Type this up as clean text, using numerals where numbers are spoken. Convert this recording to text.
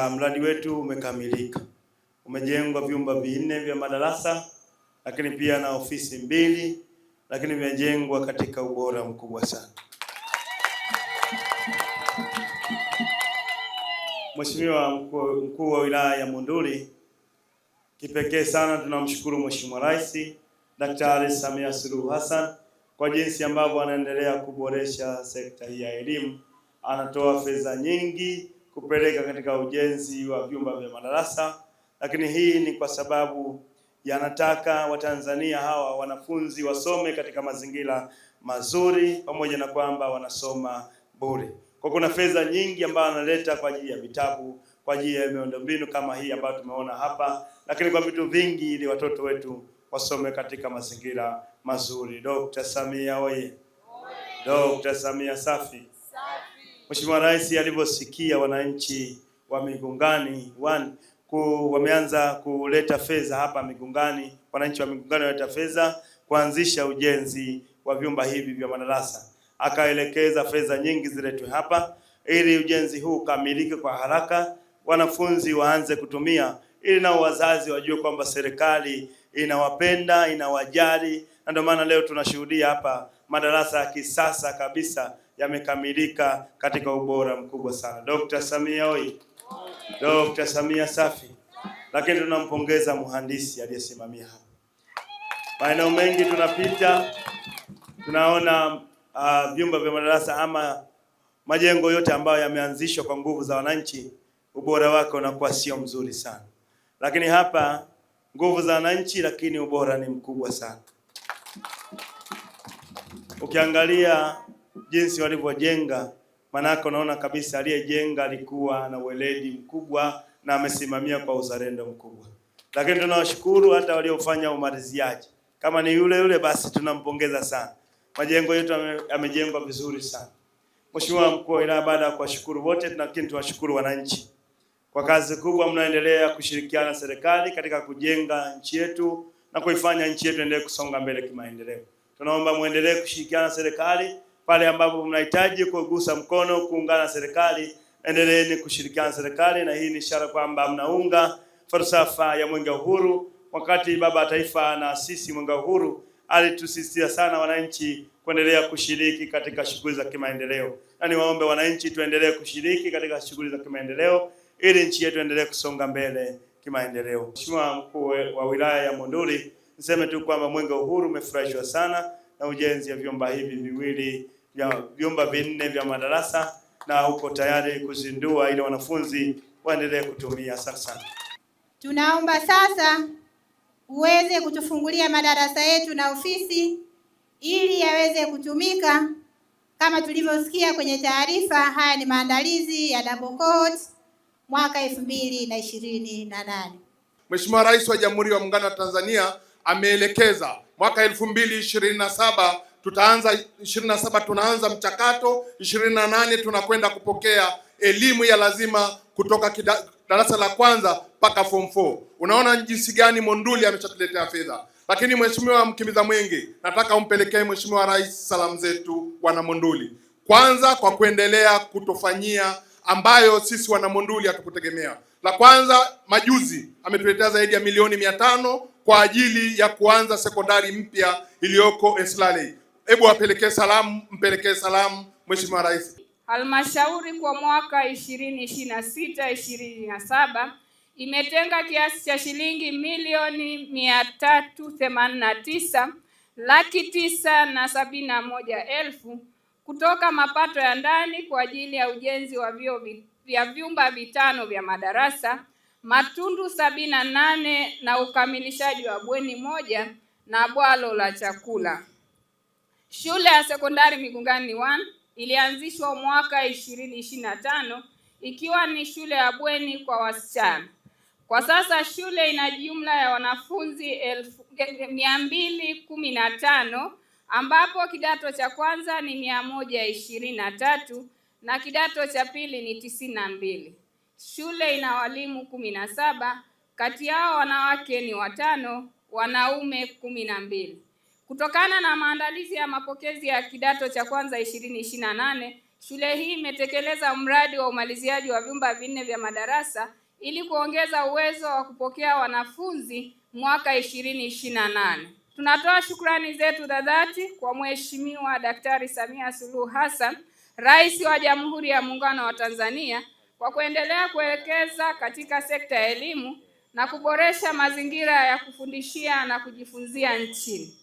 Mradi wetu umekamilika. Umejengwa vyumba 4 vya madarasa, lakini pia na ofisi 2, lakini vimejengwa katika ubora mkubwa sana. Mheshimiwa Mkuu wa Wilaya ya Monduli, kipekee sana tunamshukuru Mheshimiwa Rais Daktari Samia Suluhu Hassan kwa jinsi ambavyo anaendelea kuboresha sekta hii ya elimu. Anatoa fedha nyingi kupeleka katika ujenzi wa vyumba vya madarasa, lakini hii ni kwa sababu yanataka Watanzania hawa wanafunzi wasome katika mazingira mazuri, pamoja na kwamba wanasoma bure. Kwa kuna fedha nyingi ambazo analeta kwa ajili ya vitabu, kwa ajili ya miundombinu kama hii ambayo tumeona hapa, lakini kwa vitu vingi ili watoto wetu wasome katika mazingira mazuri. Dr. Samia oye! Dr. Samia safi! Mheshimiwa Rais alivyosikia wananchi wa Migungani wameanza kuleta fedha hapa Migungani, wananchi wa Migungani waleta fedha kuanzisha ujenzi wa vyumba hivi vya madarasa. Akaelekeza fedha nyingi ziletwe hapa ili ujenzi huu ukamilike kwa haraka, wanafunzi waanze kutumia, ili na wazazi wajue kwamba serikali inawapenda, inawajali. Na ndio maana leo tunashuhudia hapa madarasa ya kisasa kabisa yamekamilika katika ubora mkubwa sana. Dr. Samia oi! Dr. Samia safi! Lakini tunampongeza mhandisi aliyesimamia hapa. Maeneo mengi tunapita tunaona vyumba vya madarasa ama majengo yote ambayo yameanzishwa kwa nguvu za wananchi, ubora wake unakuwa sio mzuri sana. Lakini hapa nguvu za wananchi, lakini ubora ni mkubwa sana. Ukiangalia jinsi walivyojenga, manake unaona kabisa aliyejenga alikuwa na weledi mkubwa na amesimamia kwa uzalendo mkubwa. Lakini tunawashukuru hata waliofanya umaliziaji. Kama ni yule basi tunampongeza sana. Majengo yetu yamejengwa vizuri sana. Mheshimiwa Mkuu wa Wilaya, baada ya kuwashukuru wote, lakini tuwashukuru wananchi kwa kazi kubwa mnaendelea kushirikiana na serikali katika kujenga nchi yetu na kuifanya nchi yetu endelee kusonga mbele kimaendeleo. Tunaomba muendelee kushirikiana na serikali pale ambapo mnahitaji kugusa mkono kuungana na serikali, endeleeni kushirikiana na serikali, na hii ni ishara kwamba mnaunga falsafa ya Mwenge wa Uhuru. Wakati Baba wa Taifa na sisi Mwenge wa Uhuru alitusisitiza sana wananchi kuendelea kushiriki katika shughuli za kimaendeleo. Na niwaombe wananchi tuendelee kushiriki katika shughuli za kimaendeleo ili nchi yetu endelee kusonga mbele kimaendeleo. Mheshimiwa Mkuu wa Wilaya ya Monduli, niseme tu kwamba Mwenge wa Uhuru umefurahishwa sana na ujenzi wa vyumba hivi viwili vya vyumba 4 vya madarasa, na uko tayari kuzindua ili wanafunzi waendelee kutumia. Sasa tunaomba sasa uweze kutufungulia madarasa yetu na ofisi ili yaweze kutumika. Kama tulivyosikia kwenye taarifa, haya ni maandalizi ya double coat mwaka 2028. Mheshimiwa Rais wa Jamhuri ya Muungano wa Tanzania ameelekeza mwaka 2027 tutaanza 27 tunaanza mchakato, 28 tunakwenda kupokea elimu ya lazima kutoka darasa la kwanza mpaka form 4. Unaona jinsi gani Monduli ameshatuletea fedha. Lakini Mheshimiwa Mkimbiza Mwenge, nataka umpelekee Mheshimiwa Rais salamu zetu wana Monduli. Kwanza kwa kuendelea kutofanyia ambayo sisi wana Monduli hatukutegemea. La kwanza, majuzi ametuletea zaidi ya milioni 500 kwa ajili ya kuanza sekondari mpya iliyoko Eslale. Hebu apelekee salamu, mpelekee salamu Mheshimiwa Rais. Halmashauri kwa mwaka 2026-2027 imetenga kiasi cha shilingi milioni 389,971,000 kutoka mapato ya ndani kwa ajili ya ujenzi wa vyumba 5 vya madarasa, matundu 78 na ukamilishaji wa bweni 1 na bwalo la chakula. Shule ya sekondari Migungani 1 ilianzishwa mwaka 2025 ikiwa ni shule ya bweni kwa wasichana. Kwa sasa shule ina jumla ya wanafunzi 215 ambapo kidato cha kwanza ni 123 na kidato cha pili ni 92. Shule ina walimu 17, kati yao wanawake ni 5, wanaume 12. Kutokana na maandalizi ya mapokezi ya kidato cha kwanza 2028, shule hii imetekeleza mradi wa umaliziaji wa vyumba 4 vya madarasa ili kuongeza uwezo wa kupokea wanafunzi mwaka 2028. Tunatoa shukrani zetu za dhati kwa Mheshimiwa Daktari Samia Suluhu Hassan, Rais wa Jamhuri ya Muungano wa Tanzania, kwa kuendelea kuwekeza katika sekta ya elimu na kuboresha mazingira ya kufundishia na kujifunzia nchini.